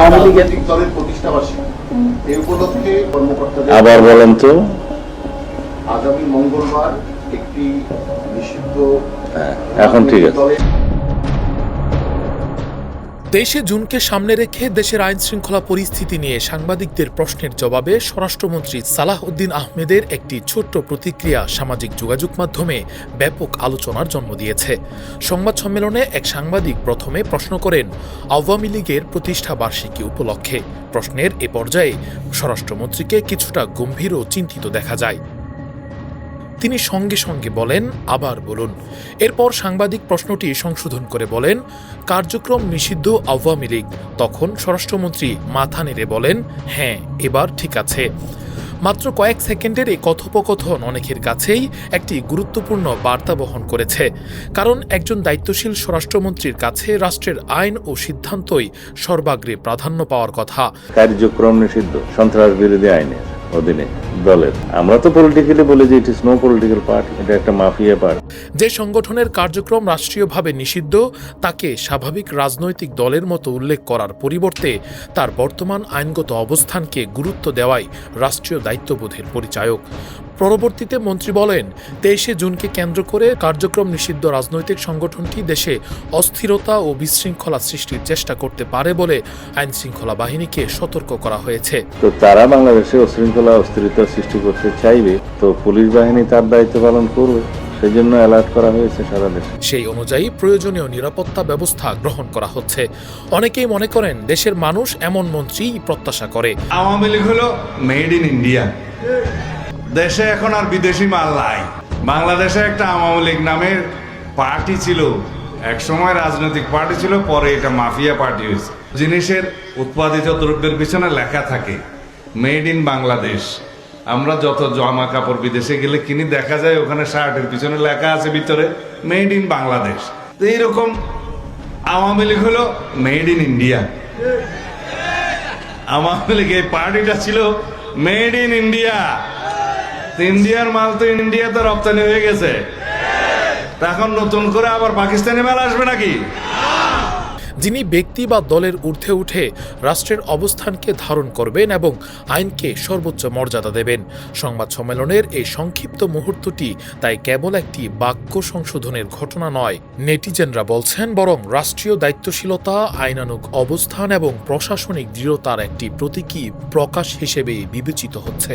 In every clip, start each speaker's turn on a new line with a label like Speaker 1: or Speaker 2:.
Speaker 1: আওয়ামী লীগের
Speaker 2: রাজনৈতিক দলের প্রতিষ্ঠাবার্ষিকী এই উপলক্ষে কর্মকর্তাদের
Speaker 3: আবার বলেন তো।
Speaker 2: আগামী মঙ্গলবার একটি নিষিদ্ধ
Speaker 3: এখন ঠিক আছে।
Speaker 2: দলের
Speaker 4: দেশে জুনকে সামনে রেখে দেশের আইন শৃঙ্খলা পরিস্থিতি নিয়ে সাংবাদিকদের প্রশ্নের জবাবে স্বরাষ্ট্রমন্ত্রী সালাহ উদ্দিন আহমেদের একটি ছোট্ট প্রতিক্রিয়া সামাজিক যোগাযোগ মাধ্যমে ব্যাপক আলোচনার জন্ম দিয়েছে। সংবাদ সম্মেলনে এক সাংবাদিক প্রথমে প্রশ্ন করেন আওয়ামী লীগের প্রতিষ্ঠা বার্ষিকী উপলক্ষে। প্রশ্নের এ পর্যায়ে স্বরাষ্ট্রমন্ত্রীকে কিছুটা গম্ভীর ও চিন্তিত দেখা যায়। তিনি সঙ্গে সঙ্গে বলেন, আবার বলুন। এরপর সাংবাদিক প্রশ্নটি সংশোধন করে বলেন, কার্যক্রম নিষিদ্ধ আওয়ামী লীগ। তখন স্বরাষ্ট্রমন্ত্রী মাথা নেড়ে বলেন, হ্যাঁ, এবার ঠিক আছে। মাত্র কয়েক সেকেন্ডের এই কথোপকথন অনেকের কাছেই একটি গুরুত্বপূর্ণ বার্তা বহন করেছে। কারণ একজন দায়িত্বশীল স্বরাষ্ট্রমন্ত্রীর কাছে রাষ্ট্রের আইন ও সিদ্ধান্তই সর্বাগ্রে প্রাধান্য পাওয়ার কথা।
Speaker 3: কার্যক্রম নিষিদ্ধ সন্ত্রাস বিরোধী আইনের অধীনে দলের, আমরা তো পলিটিক্যালি বলি যে it is no political party, এটা একটা মাফিয়া পার্টি।
Speaker 4: যে সংগঠনের কার্যক্রম রাষ্ট্রীয়ভাবে নিষিদ্ধ তাকে স্বাভাবিক রাজনৈতিক দলের মতো উল্লেখ করার পরিবর্তে তার বর্তমান আইনগত অবস্থানকে গুরুত্ব দেওয়াই রাষ্ট্রীয় দায়িত্ববোধের পরিচায়ক। পরবর্তীতে মন্ত্রী বলেন, 23 জুনকে কেন্দ্র করে কার্যক্রম নিষিদ্ধ রাজনৈতিক সংগঠনটি দেশে অস্থিরতা ও বিশৃঙ্খলা সৃষ্টির চেষ্টা করতে পারে বলে আইন শৃঙ্খলা বাহিনীকে সতর্ক করা হয়েছে।
Speaker 3: তো তারা বাংলাদেশে অশৃঙ্খলা অস্থিরতা সৃষ্টি করতে চাইবে, তো পুলিশ বাহিনী তার দায়িত্ব পালন করবে, সেই জন্য অ্যালার্ট করা হয়েছে সারা দেশে।
Speaker 4: সেই অনুযায়ী প্রয়োজনীয় নিরাপত্তা ব্যবস্থা গ্রহণ করা হচ্ছে। অনেকেই মনে করেন দেশের মানুষ এমন মন্ত্রীই প্রত্যাশা করে।
Speaker 5: আওয়ামী লীগ হলো মেড ইন ইন্ডিয়া। দেশে এখন আর বিদেশি মাল নাই। বাংলাদেশে একটা আওয়ামী লীগ নামের পার্টি ছিল, এক সময় রাজনৈতিক পার্টি ছিল, পরে এটা মাফিয়া পার্টি হয়েছে। জিনিসের উৎপাদিত দ্রব্যের পিছনে লেখা থাকে মেড ইন বাংলাদেশ। আমরা যত জামা কাপড় বিদেশে গেলে কিনি, দেখা যায় ওখানে শার্টের পিছনে লেখা আছে ভিতরে মেড ইন বাংলাদেশ। তো এইরকম আওয়ামী লীগ হলো made in India. Awami League এই পার্টিটা ছিল মেড ইন ইন্ডিয়া। ইন্ডিয়ার মাল তো ইন্ডিয়াতে রপ্তানি হয়ে গেছে, এখন নতুন করে আবার পাকিস্তানি মাল আসবে নাকি?
Speaker 4: যিনি ব্যক্তি বা দলের ঊর্ধ্বে উঠে রাষ্ট্রের অবস্থানকে ধারণ করবেন এবং আইনকে সর্বোচ্চ মর্যাদা দেবেন। সংবাদ সম্মেলনের এই সংক্ষিপ্ত মুহূর্তটি তাই কেবল একটি বাক্য সংশোধনের ঘটনা নয়। নেটিজেনরা বলছেন বরং রাষ্ট্রীয় দায়িত্বশীলতা, আইনানুগ অবস্থান এবং প্রশাসনিক দৃঢ়তার একটি প্রতীকী প্রকাশ হিসেবে বিবেচিত হচ্ছে।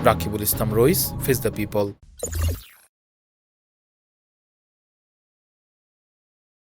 Speaker 4: রাকিবুল ইসলাম রইস, ফেস দ্য পিপল।